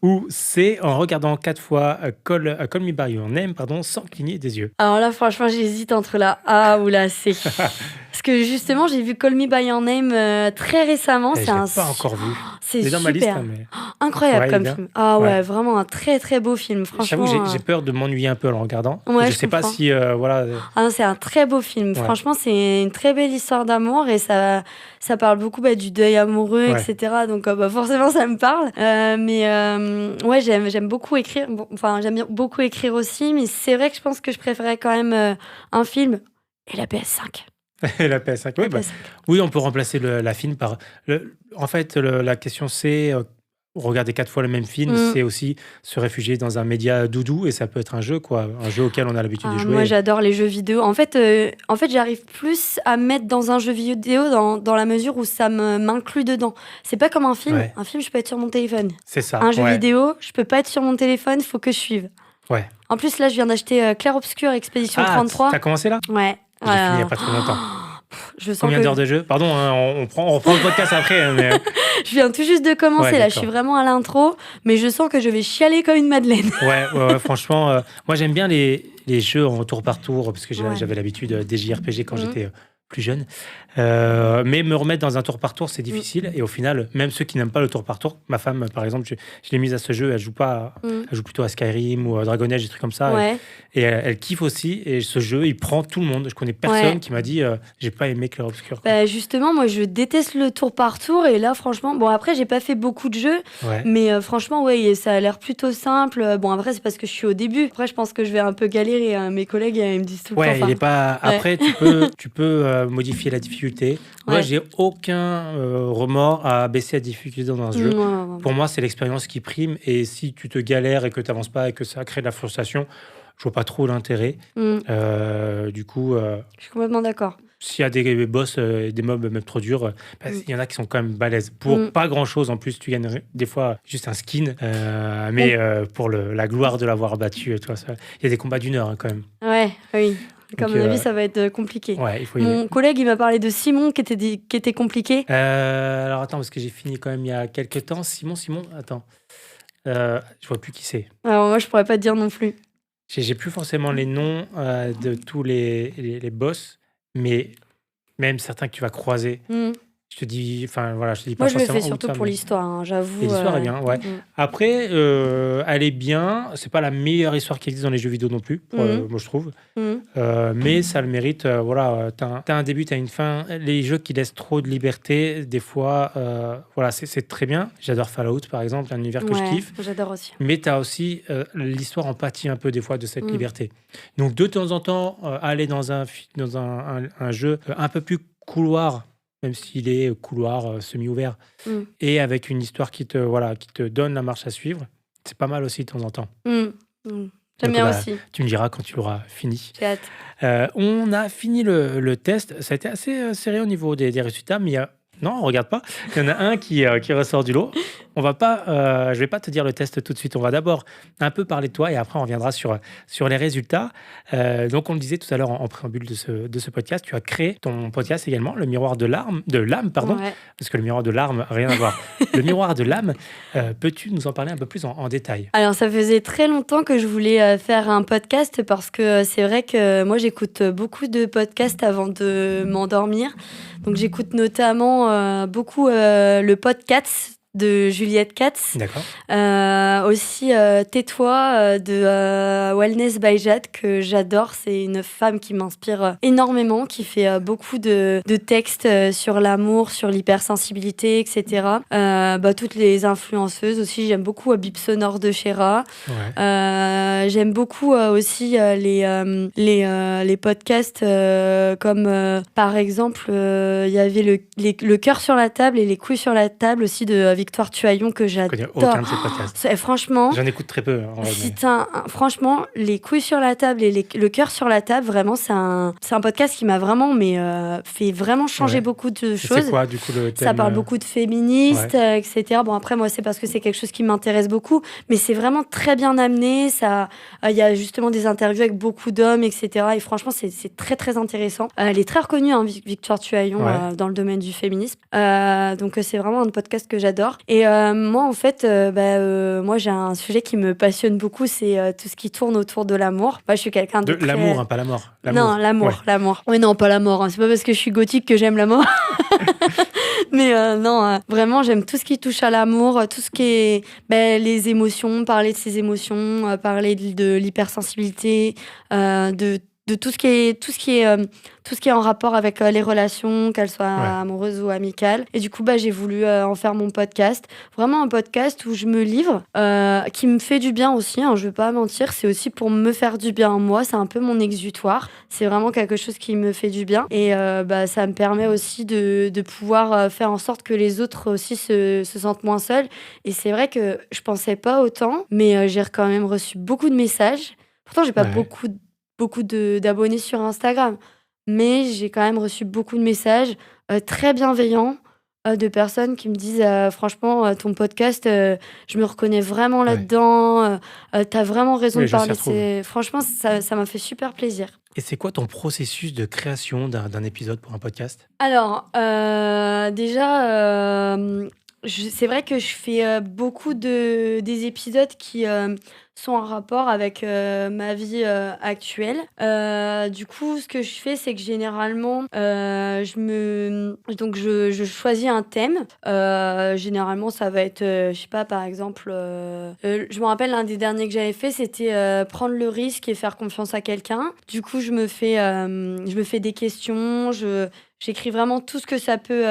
Ou C, en regardant 4 fois Call Me By Your Name, pardon, sans cligner des yeux. Alors là, franchement, j'hésite entre la A ou la C. Parce que justement, j'ai vu Call Me By Your Name très récemment. Je C'est l'ai un pas encore vu. C'est C'est dans ma liste, super. hein, mais Incroyable Ouais, comme il est film. Ah ouais, Ouais. vraiment un très très beau film. j'avoue, Franchement. j'ai peur de m'ennuyer un peu en le regardant. Ouais, je je sais pas comprends. si voilà. Ah non, c'est un très beau film. Ouais. Franchement, c'est une très belle histoire d'amour et ça parle beaucoup du deuil amoureux, Ouais. etc. Donc forcément, ça me parle. Ouais, j'aime beaucoup écrire. Bon, enfin, j'aime bien beaucoup écrire aussi, mais c'est vrai que je pense que je préférais quand même un film et la PS5. La PS5. Oui, La PS5. oui, on peut remplacer la film par. En fait, la question c'est regarder 4 fois le même film, Mm. c'est aussi se réfugier dans un média doudou et ça peut être un jeu, quoi, un jeu auquel on a l'habitude de jouer. Moi, j'adore les jeux vidéo. En fait, j'arrive plus à me mettre dans un jeu vidéo dans la mesure où ça m'inclut dedans. C'est pas comme un film. Ouais. Un film, je peux être sur mon téléphone. C'est ça. Un jeu ouais. vidéo, je peux pas être sur mon téléphone, il faut que je suive. Ouais. En plus, là, je viens d'acheter Clair Obscur Expédition Ah, 33. t'as commencé là? Ouais. J'ai fini il y a pas très longtemps. Je sens Combien que d'heures de jeu? Pardon, hein, on reprend le podcast après. hein, Mais... je viens tout juste de commencer. Ouais, là, je d'accord. suis vraiment à l'intro, mais je sens que je vais chialer comme une madeleine. Ouais, franchement, moi j'aime bien les jeux en tour par tour parce que Ouais. j'avais l'habitude des JRPG quand Mhm. j'étais plus jeune. Mais me remettre dans un tour par tour, c'est difficile. Et au final, même ceux qui n'aiment pas le tour par tour, ma femme, par exemple, je l'ai mise à ce jeu, elle joue pas, Mm. elle joue plutôt à Skyrim ou à Dragon Age, des trucs comme ça. Ouais. Et elle kiffe aussi. Et ce jeu, il prend tout le monde. Je connais personne Ouais. qui m'a dit j'ai pas aimé Clair Obscur. quoi. Bah, justement, moi, je déteste le tour par tour. Et là, franchement, bon, après, j'ai pas fait beaucoup de jeux, Ouais. mais franchement, ouais, ça a l'air plutôt simple. Bon, après, c'est parce que je suis au début. Après, je pense que je vais un peu galérer. Hein. Mes collègues, ils me disent tout le Ouais, temps. il est pas. Ouais. Après, tu peux modifier la difficulté. Moi, Ouais. j'ai aucun remords à baisser la difficulté dans un jeu. Ouais. Pour moi, c'est l'expérience qui prime. Et si tu te galères et que tu n'avances pas et que ça crée de la frustration, je vois pas trop l'intérêt. Mm. Du coup, Je suis complètement d'accord. s'il y a des boss, des mobs même trop durs, il y en a qui sont quand même balèzes. Pour pas grand-chose, en plus, tu gagnes des fois juste un skin, mais pour la gloire de l'avoir battu, toi, il y a des combats d'1 heure quand même. Ouais, oui. Comme à Donc, mon avis, ça va être compliqué. Ouais, il faut y aller. Mon collègue, il m'a parlé de Simon qui était compliqué. Alors attends, parce que j'ai fini quand même il y a quelques temps. Simon, attends. Je vois plus qui c'est. Alors moi, je pourrais pas te dire non plus. J'ai plus forcément les noms de tous les boss, mais même certains que tu vas croiser. Je te dis, enfin voilà, je te dis pas Moi, je le forcément fais surtout pour l'histoire, hein, j'avoue. Et l'histoire est bien, ouais. Après, elle est bien. C'est pas la meilleure histoire qui existe dans les jeux vidéo non plus, moi je trouve. Mais ça le mérite. Voilà, t'as un début, t'as une fin. Les jeux qui laissent trop de liberté, des fois, voilà, c'est très bien. J'adore Fallout, par exemple, un univers que je kiffe. J'adore aussi. Mais t'as aussi l'histoire en pâtit un peu des fois de cette liberté. Donc de temps en temps, aller dans un jeu un peu plus couloir, même s'il est couloir semi-ouvert, et avec une histoire qui te donne la marche à suivre, c'est pas mal aussi de temps en temps. J'aime bien aussi. Tu me diras quand tu l'auras fini. J'ai hâte. On a fini le test. Ça a été assez serré au niveau des résultats, mais non, regarde pas. Il y en a un qui ressort du lot. Je vais pas te dire le test tout de suite. On va d'abord un peu parler de toi et après on reviendra sur les résultats. Donc on le disait tout à l'heure en préambule de ce podcast, tu as créé ton podcast également, le miroir de l'âme, parce que le miroir de l'arme, rien à voir. Le miroir de l'âme, peux-tu nous en parler un peu plus en détail? Alors ça faisait très longtemps que je voulais faire un podcast parce que c'est vrai que moi j'écoute beaucoup de podcasts avant de m'endormir. Donc j'écoute notamment beaucoup le podcast de Juliette Katz. D'accord. Aussi Tais-toi de Wellness by Jade, que j'adore. C'est une femme qui m'inspire énormément, qui fait beaucoup de textes sur l'amour, sur l'hypersensibilité, etc. Toutes les influenceuses aussi. J'aime beaucoup Bip Sonore de Shera. Ouais. J'aime beaucoup aussi les podcasts comme par exemple il y avait le cœur sur la table et les couilles sur la table aussi de Victoire Tuaillon, que j'adore. Je connais aucun de ces podcasts. Franchement, j'en écoute très peu. Franchement, les couilles sur la table et le cœur sur la table, vraiment, c'est un podcast qui m'a vraiment fait vraiment changer beaucoup de choses. C'est quoi, du coup, le thème? Ça parle beaucoup de féministes, etc. Bon, après, moi, c'est parce que c'est quelque chose qui m'intéresse beaucoup, mais c'est vraiment très bien amené. Il y a justement des interviews avec beaucoup d'hommes, etc. Et franchement, c'est très, très intéressant. Elle est très reconnue, hein, Victoire Tuaillon, dans le domaine du féminisme. Donc, c'est vraiment un podcast que j'adore. Et moi, en fait, moi, j'ai un sujet qui me passionne beaucoup, c'est tout ce qui tourne autour de l'amour. Moi, je suis quelqu'un de l'amour, hein, pas la mort. Non, l'amour. Oui, non, pas la mort. Hein. C'est pas parce que je suis gothique que j'aime la mort. Mais vraiment, j'aime tout ce qui touche à l'amour, tout ce qui est les émotions, parler de ses émotions, parler de l'hypersensibilité, de tout ce qui est en rapport avec les relations, qu'elles soient amoureuses ou amicales. Et du coup, j'ai voulu en faire mon podcast. Vraiment un podcast où je me livre, qui me fait du bien aussi, hein, je vais pas mentir. C'est aussi pour me faire du bien moi. C'est un peu mon exutoire. C'est vraiment quelque chose qui me fait du bien. Et ça me permet aussi de pouvoir faire en sorte que les autres aussi se sentent moins seuls. et c'est vrai que je pensais pas autant, mais j'ai quand même reçu beaucoup de messages. Pourtant, j'ai pas beaucoup d'abonnés sur Instagram, mais j'ai quand même reçu beaucoup de messages très bienveillants de personnes qui me disent franchement, ton podcast, je me reconnais vraiment là-dedans, t'as vraiment raison de parler. Franchement, ça m'a fait super plaisir. Et c'est quoi ton processus de création d'un épisode pour un podcast? Alors, déjà, c'est vrai que je fais beaucoup des épisodes qui sont en rapport avec ma vie actuelle. Du coup, ce que je fais, c'est que généralement, je choisis un thème. Généralement, ça va être, je sais pas, par exemple, je me rappelle, l'un des derniers que j'avais fait, c'était prendre le risque et faire confiance à quelqu'un. Du coup, je me fais des questions, j'écris vraiment tout ce que ça peut,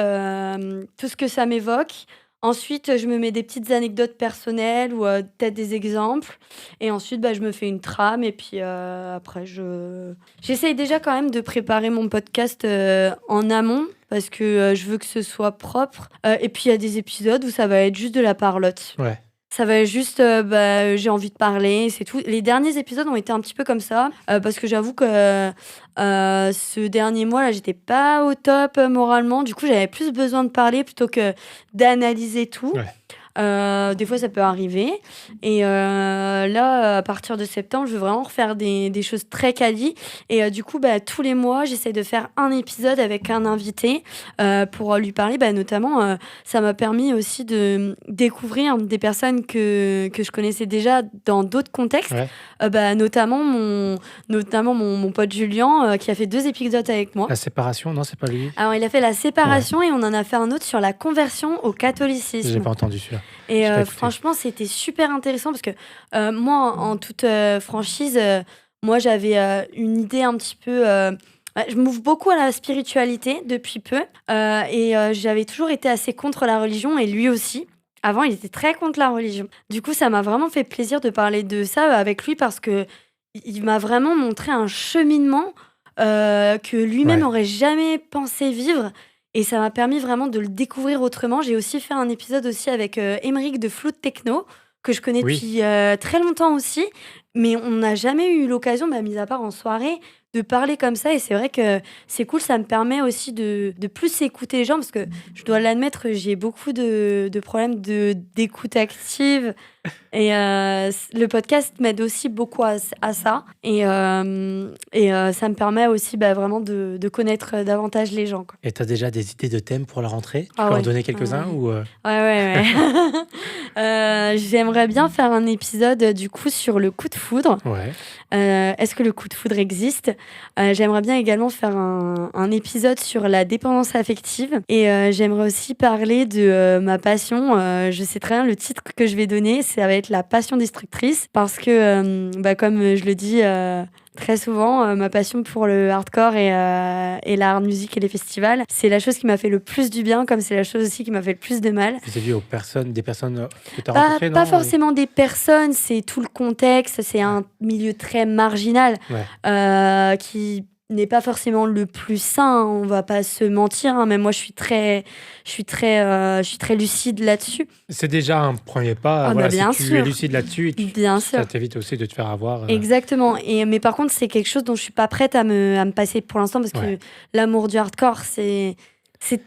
tout ce que ça m'évoque. Ensuite, je me mets des petites anecdotes personnelles ou peut-être des exemples. Et ensuite, je me fais une trame. Et puis après, j'essaye déjà quand même de préparer mon podcast en amont parce que je veux que ce soit propre. Et puis, il y a des épisodes où ça va être juste de la parlotte. Ouais. Ça va juste, j'ai envie de parler, c'est tout. Les derniers épisodes ont été un petit peu comme ça, parce que j'avoue que ce dernier mois là, j'étais pas au top moralement. Du coup, j'avais plus besoin de parler plutôt que d'analyser tout. Ouais. Des fois, ça peut arriver. Et là, à partir de septembre, je veux vraiment refaire des choses très quali. Et du coup, tous les mois, j'essaie de faire un épisode avec un invité pour lui parler. Notamment, ça m'a permis aussi de découvrir des personnes que je connaissais déjà dans d'autres contextes. Ouais. Notamment mon pote Julien, qui a fait 2 épisodes avec moi. La séparation, non, c'est pas lui. Alors, il a fait la séparation et on en a fait un autre sur la conversion au catholicisme. J'ai pas entendu celui-là. Et J'ai pas écouté. franchement, c'était super intéressant parce que moi, en toute franchise, moi, j'avais une idée un petit peu... je m'ouvre beaucoup à la spiritualité depuis peu et j'avais toujours été assez contre la religion et lui aussi. Avant, il était très contre la religion. Du coup, ça m'a vraiment fait plaisir de parler de ça avec lui parce que il m'a vraiment montré un cheminement que lui-même Ouais. n'aurait jamais pensé vivre. Et ça m'a permis vraiment de le découvrir autrement. J'ai aussi fait un épisode aussi avec Émeric de Flou de Techno, que je connais Oui. depuis très longtemps aussi. Mais on n'a jamais eu l'occasion, mis à part en soirée, de parler comme ça. Et c'est vrai que c'est cool, ça me permet aussi de plus écouter les gens. Parce que je dois l'admettre, j'ai beaucoup de problèmes d'écoute active. Et le podcast m'aide aussi beaucoup à ça. Et ça me permet aussi vraiment de connaître davantage les gens, quoi. Et tu as déjà des idées de thèmes pour la rentrée? Tu Ah peux en ouais. donner quelques-uns ou Ouais. J'aimerais bien faire un épisode du coup sur le coup de foudre. Ouais. Est-ce que le coup de foudre existe? J'aimerais bien également faire un épisode sur la dépendance affective. Et j'aimerais aussi parler de ma passion. Je sais très bien le titre que je vais donner, ça va être la passion destructrice. Parce que, comme je le dis très souvent, ma passion pour le hardcore et la hard music et les festivals, c'est la chose qui m'a fait le plus du bien, comme c'est la chose aussi qui m'a fait le plus de mal. Vis-à-vis des personnes que tu as rencontrées, non? Pas forcément des personnes, c'est tout le contexte, c'est un milieu très marginal qui n'est pas forcément le plus sain, on va pas se mentir, hein, mais moi je suis très lucide là-dessus. C'est déjà un premier pas. Bien si tu sûr. es lucide là-dessus, Bien sûr. ça t'évite aussi de te faire avoir. Exactement. Mais par contre, c'est quelque chose dont je suis pas prête à me passer pour l'instant parce que l'amour du hardcore, c'est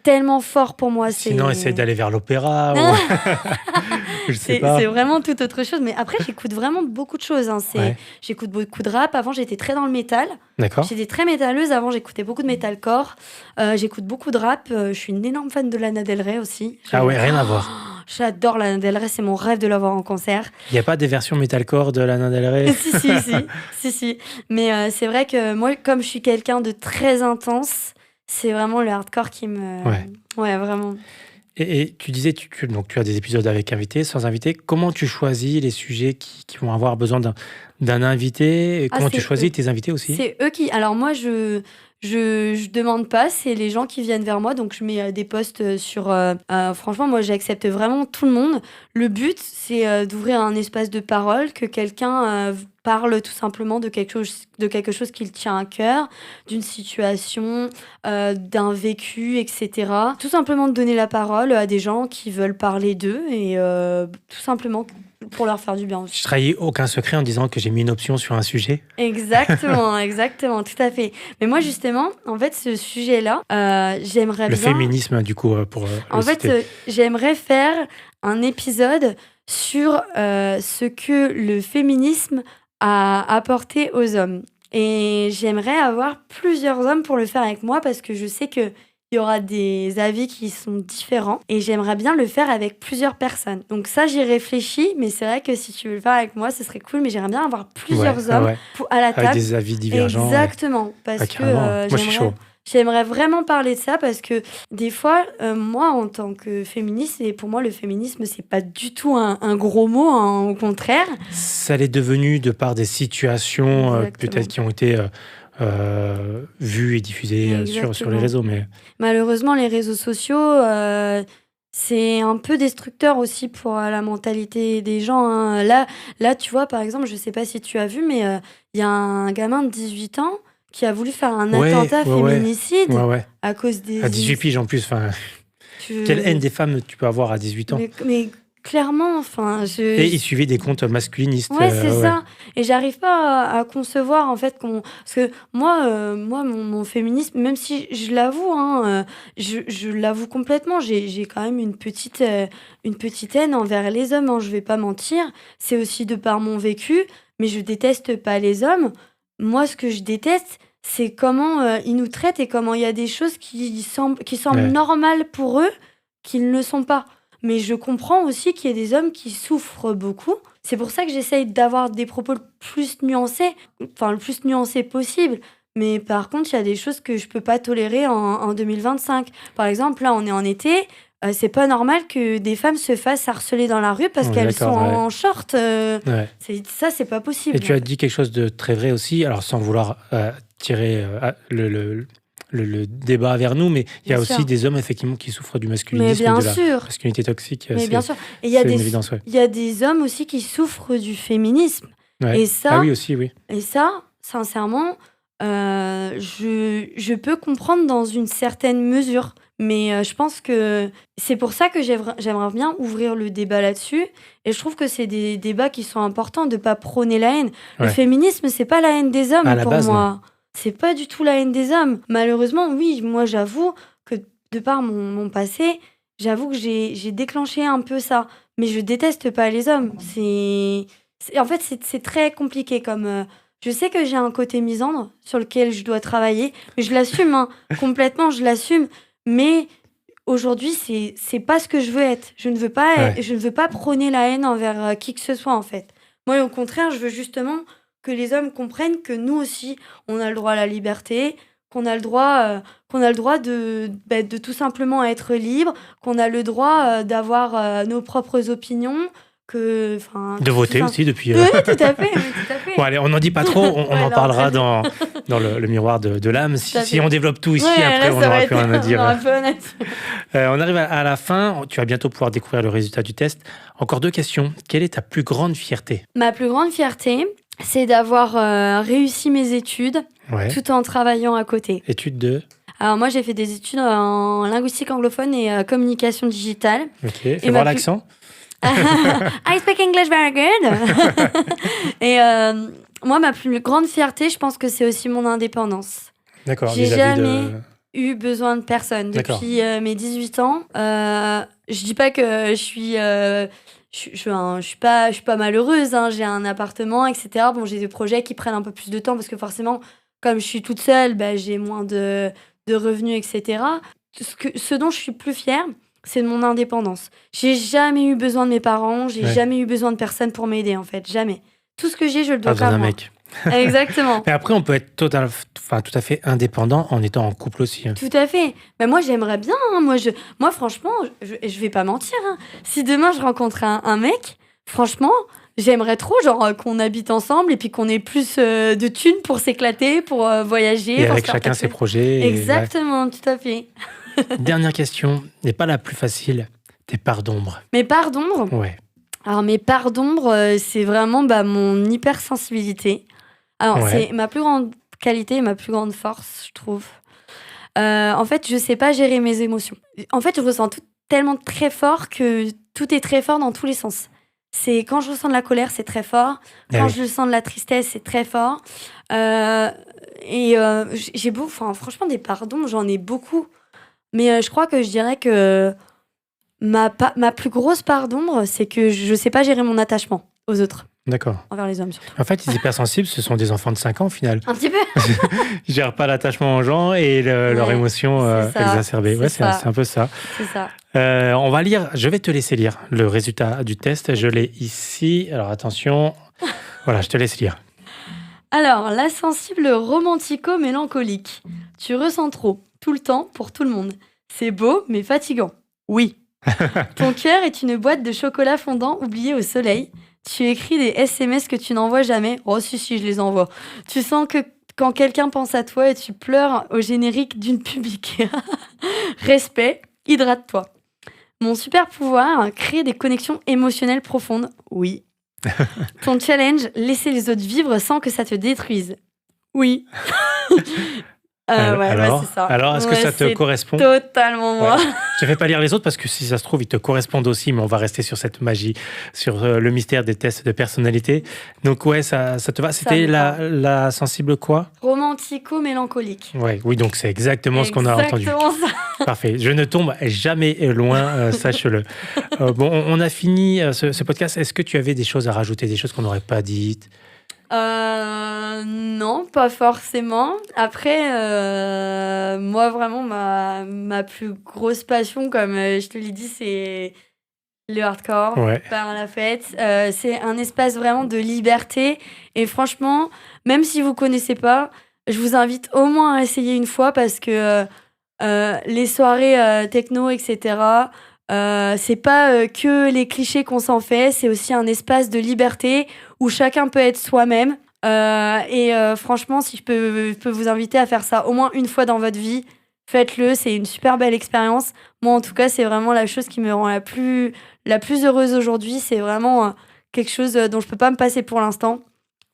tellement fort pour moi. Sinon, essaye d'aller vers l'opéra. Je sais pas. C'est vraiment tout autre chose. Mais après, j'écoute vraiment beaucoup de choses. Hein. J'écoute beaucoup de rap. Avant, j'étais très dans le métal. D'accord. J'étais très métalleuse. Avant, j'écoutais beaucoup de metalcore. J'écoute beaucoup de rap. Je suis une énorme fan de Lana Del Rey aussi. Ah ouais, rien à voir. J'adore Lana Del Rey. C'est mon rêve de la voir en concert. Il n'y a pas des versions metalcore de Lana Del Rey? Si. Mais c'est vrai que moi, comme je suis quelqu'un de très intense, c'est vraiment le hardcore qui me... Ouais, vraiment. Et tu disais, donc tu as des épisodes avec invités, sans invités. Comment tu choisis les sujets qui vont avoir besoin d'un invité? Comment tu choisis tes invités aussi? C'est eux qui... Alors moi, je demande pas, c'est les gens qui viennent vers moi. Donc je mets des posts sur... franchement, moi, j'accepte vraiment tout le monde. Le but, c'est d'ouvrir un espace de parole, que quelqu'un... parle tout simplement de quelque chose qui le tient à cœur, d'une situation, d'un vécu, etc. Tout simplement de donner la parole à des gens qui veulent parler d'eux et tout simplement pour leur faire du bien aussi. Je trahis aucun secret en disant que j'ai mis une option sur un sujet. Exactement, tout à fait. Mais moi, justement, en fait, ce sujet-là, j'aimerais bien... Le féminisme, du coup, pour En fait, j'aimerais faire un épisode sur ce que le féminisme a apporté aux hommes. Et j'aimerais avoir plusieurs hommes pour le faire avec moi parce que je sais qu'il y aura des avis qui sont différents et j'aimerais bien le faire avec plusieurs personnes. Donc ça, j'y réfléchis, mais c'est vrai que si tu veux le faire avec moi, ce serait cool, mais j'aimerais bien avoir plusieurs hommes à la table. Avec des avis divergents. Exactement, parce que moi, je suis chaud. J'aimerais vraiment parler de ça parce que des fois, moi, en tant que féministe, et pour moi, le féminisme, c'est pas du tout un gros mot, hein, au contraire. Ça l'est devenu de par des situations peut-être qui ont été vues et diffusées sur les réseaux. Mais... Malheureusement, les réseaux sociaux, c'est un peu destructeur aussi pour la mentalité des gens. Hein. Là, tu vois, par exemple, je sais pas si tu as vu, mais il y a un gamin de 18 ans qui a voulu faire un attentat féminicide à cause des... À 18 piges en plus, quelle haine des femmes tu peux avoir à 18 ans? Mais Clairement, enfin, Et il suivait des comptes masculinistes. Ouais, c'est ça. Et j'arrive pas à concevoir, en fait, parce que moi mon féminisme, même si je l'avoue, hein, je l'avoue complètement, j'ai quand même une petite haine envers les hommes, hein, je vais pas mentir. C'est aussi de par mon vécu, mais je déteste pas les hommes. Moi, ce que je déteste, c'est comment ils nous traitent et comment il y a des choses qui semblent Ouais. normales pour eux, qu'ils ne sont pas. Mais je comprends aussi qu'il y ait des hommes qui souffrent beaucoup. C'est pour ça que j'essaye d'avoir des propos le plus nuancés, enfin le plus nuancés possible. Mais par contre, il y a des choses que je peux pas tolérer en 2025. Par exemple, là, on est en été. C'est pas normal que des femmes se fassent harceler dans la rue parce On est qu'elles sont d'accord, ouais. en short. Ouais. C'est pas possible. Et tu as dit quelque chose de très vrai aussi, alors sans vouloir tirer le débat vers nous, mais il y a Bien aussi sûr. des hommes effectivement qui souffrent du Mais masculinisme et bien de la sûr. masculinité toxique. Mais C'est bien sûr. Et il y a c'est une des, évidence, ouais. il y a des hommes aussi qui souffrent du féminisme. Ouais. Et ça, Ah oui, aussi, oui. Et ça, sincèrement, je peux comprendre dans une certaine mesure. Mais je pense que c'est pour ça que j'aimerais bien ouvrir le débat là-dessus. Et je trouve que c'est des débats qui sont importants de ne pas prôner la haine. Le Ouais. féminisme, c'est pas la haine des hommes À la pour base, moi. C'est pas du tout la haine des hommes. Malheureusement, oui, moi j'avoue que de par mon passé, j'avoue que j'ai déclenché un peu ça. Mais je déteste pas les hommes. En fait, c'est très compliqué comme. Je sais que j'ai un côté misandre sur lequel je dois travailler, mais je l'assume, hein, complètement, je l'assume. Mais aujourd'hui, c'est pas ce que je veux être. Ouais. Je ne veux pas prôner la haine envers qui que ce soit, en fait. Moi, au contraire, je veux justement que les hommes comprennent que nous aussi, on a le droit à la liberté, qu'on a le droit de tout simplement être libre, qu'on a le droit d'avoir nos propres opinions, De voter aussi depuis. Oui, tout à fait, oui, tout à fait. Bon, allez, on n'en dit pas trop, on Ouais, en non, parlera très bien. dans le miroir de l'âme. Tout à Si fait. on développe tout ici, Ouais, après, là, on ça n'aura aurait plus été- rien à on dire. aura plus rien à dire. On arrive à la fin, tu vas bientôt pouvoir découvrir le résultat du test. Encore 2 questions. Quelle est ta plus grande fierté? Ma plus grande fierté, c'est d'avoir réussi mes études Ouais. tout en travaillant à côté. Étude de. Alors moi, j'ai fait des études en linguistique anglophone et communication digitale. Ok. Fais ma voir plus- l'accent. I speak English very good. Et moi, ma plus grande fierté, je pense que c'est aussi mon indépendance. D'accord. J'ai vis-à-vis jamais eu besoin de personne D'accord. depuis mes 18 ans. Je dis pas que je suis je suis pas malheureuse, hein. J'ai un appartement, etc. Bon, j'ai des projets qui prennent un peu plus de temps parce que forcément, comme je suis toute seule, bah, j'ai moins de revenus, etc. Ce dont je suis plus fière, c'est de mon indépendance. J'ai jamais eu besoin de mes parents, j'ai Ouais. jamais eu besoin de personne pour m'aider, en fait. Jamais. Tout ce que j'ai, je le Pas dois besoin qu'à d'un moi. mec. Exactement. Mais après, on peut être tout à fait indépendant en étant en couple aussi. Tout à fait. Mais moi, j'aimerais bien, hein. Moi, franchement, je vais pas mentir, hein. Si demain, je rencontre un mec, franchement, j'aimerais trop genre qu'on habite ensemble et puis qu'on ait plus de thunes pour s'éclater, pour voyager. Et pour avec se faire chacun ses tatouer. projets. Exactement, tout à fait. Dernière question, n'est pas la plus facile. Tes parts d'ombre. Mes parts d'ombre. Ouais. Alors, mes parts d'ombre, c'est vraiment mon hypersensibilité. Alors, Ouais. c'est ma plus grande qualité et ma plus grande force, je trouve. En fait, je sais pas gérer mes émotions. En fait, je ressens tout tellement très fort que tout est très fort dans tous les sens. C'est quand je ressens de la colère, c'est très fort. Ah Quand oui. je sens de la tristesse, c'est très fort. J'ai beau, franchement, des pardons, j'en ai beaucoup. Mais je crois que je dirais que ma plus grosse part d'ombre, c'est que je sais pas gérer mon attachement aux autres, D'accord. envers les hommes surtout. En fait, les hypersensibles, ce sont des enfants de 5 ans au final. Un petit peu. Ils gèrent pas l'attachement aux gens et leurs Ouais, émotions c'est ça, exacerbées. Ouais, c'est c'est ça. un peu ça. C'est ça. On va lire, je vais te laisser lire le résultat du test. Je l'ai ici. Alors attention. Voilà, je te laisse lire. Alors, la sensible romantico-mélancolique. Tu ressens trop, tout le temps, pour tout le monde. C'est beau, mais fatigant. Oui. Ton cœur est une boîte de chocolat fondant oubliée au soleil. Tu écris des SMS que tu n'envoies jamais. Oh, si, je les envoie. Tu sens que quand quelqu'un pense à toi et tu pleures au générique d'une pub Ikea. Respect, hydrate-toi. Mon super pouvoir, créer des connexions émotionnelles profondes. Oui. Ton challenge, laisser les autres vivre sans que ça te détruise. Oui. Ouais, c'est ça. Alors, est-ce que ça te correspond? Totalement moi. Ouais. Je ne vais pas lire les autres parce que si ça se trouve, ils te correspondent aussi, mais on va rester sur cette magie, sur le mystère des tests de personnalité. Donc, ouais, ça te va. C'était la sensible quoi? Romantico-mélancolique. Ouais, oui, donc c'est exactement ce qu'on a entendu. Exactement ça. Parfait. Je ne tombe jamais loin, sache-le. Bon, on a fini ce podcast. Est-ce que tu avais des choses à rajouter, des choses qu'on n'aurait pas dites? Non, pas forcément. Après, moi, vraiment, ma plus grosse passion, comme je te l'ai dit, c'est le hardcore, par la fête. C'est un espace vraiment de liberté. Et franchement, même si vous connaissez pas, je vous invite au moins à essayer une fois parce que les soirées techno, etc., c'est pas que les clichés qu'on s'en fait, c'est aussi un espace de liberté où chacun peut être soi-même. Franchement, si je peux vous inviter à faire ça au moins une fois dans votre vie, faites-le, c'est une super belle expérience. Moi, en tout cas, c'est vraiment la chose qui me rend la plus heureuse aujourd'hui. C'est vraiment quelque chose dont je peux pas me passer pour l'instant.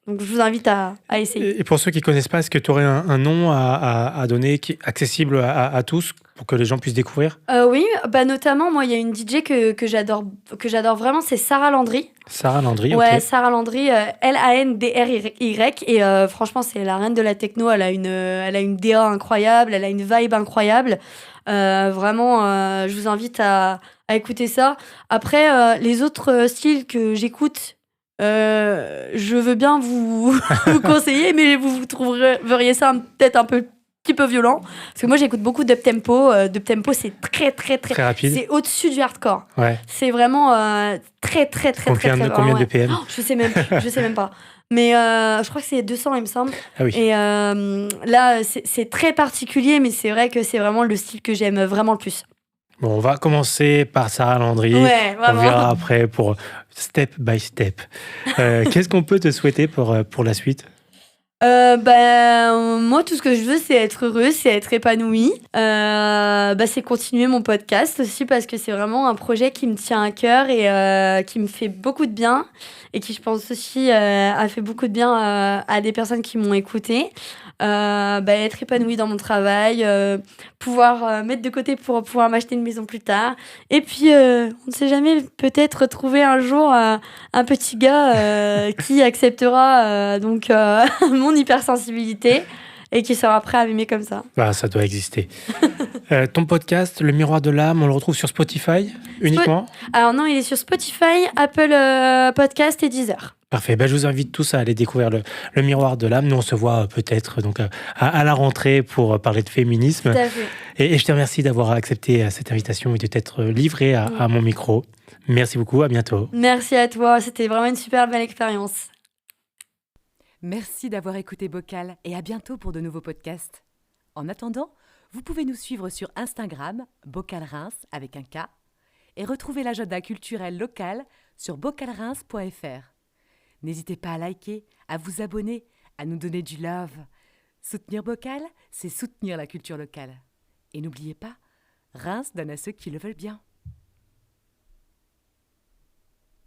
Donc, je vous invite à essayer. Et pour ceux qui ne connaissent pas, est-ce que tu aurais un nom à donner qui est accessible à tous pour que les gens puissent découvrir? Oui, notamment, moi, il y a une DJ que j'adore vraiment, c'est Sarah Landry. Sarah Landry, ouais, ok. Sarah Landry, Landry. Et franchement, c'est la reine de la techno. Elle a une DA incroyable, elle a une vibe incroyable. Vraiment, je vous invite à écouter ça. Après, les autres styles que j'écoute, je veux bien vous conseiller, mais vous trouveriez ça peut-être un petit peu violent. Parce que moi, j'écoute beaucoup d'uptempo. D'uptempo, c'est très rapide. C'est au-dessus du hardcore. Ouais. C'est vraiment très Combien de BPM? Je sais même pas. Mais je crois que c'est 200, il me semble. Ah oui. Et là, c'est très particulier, mais c'est vrai que c'est vraiment le style que j'aime vraiment le plus. Bon, on va commencer par Sarah Landry. Ouais, vraiment. On verra après pour step by step. Qu'est-ce qu'on peut te souhaiter pour la suite? Moi, tout ce que je veux, c'est être heureuse, c'est être épanouie. C'est continuer mon podcast aussi parce que c'est vraiment un projet qui me tient à cœur et qui me fait beaucoup de bien et qui, je pense aussi, a fait beaucoup de bien à des personnes qui m'ont écoutée. Être épanouie dans mon travail, pouvoir mettre de côté pour pouvoir m'acheter une maison plus tard. Et puis, on ne sait jamais, peut-être trouver un jour un petit gars qui acceptera mon hypersensibilité et qui sera prêt à m'aimer comme ça. Ça doit exister. Ton podcast, Le Miroir de l'âme, on le retrouve sur Spotify uniquement? Alors non, il est sur Spotify, Apple Podcast et Deezer. Parfait. Je vous invite tous à aller découvrir le Miroir de l'âme. Nous, on se voit peut-être donc à la rentrée pour parler de féminisme. Tout à fait. Et je te remercie d'avoir accepté cette invitation et de t'être livré à mon micro. Merci beaucoup. À bientôt. Merci à toi. C'était vraiment une super belle expérience. Merci d'avoir écouté Bocal et à bientôt pour de nouveaux podcasts. En attendant, vous pouvez nous suivre sur Instagram, Bocal Reims avec un K, et retrouver l'agenda culturel local sur bocalreims.fr. N'hésitez pas à liker, à vous abonner, à nous donner du love. Soutenir Bocal, c'est soutenir la culture locale. Et n'oubliez pas, Reims donne à ceux qui le veulent bien.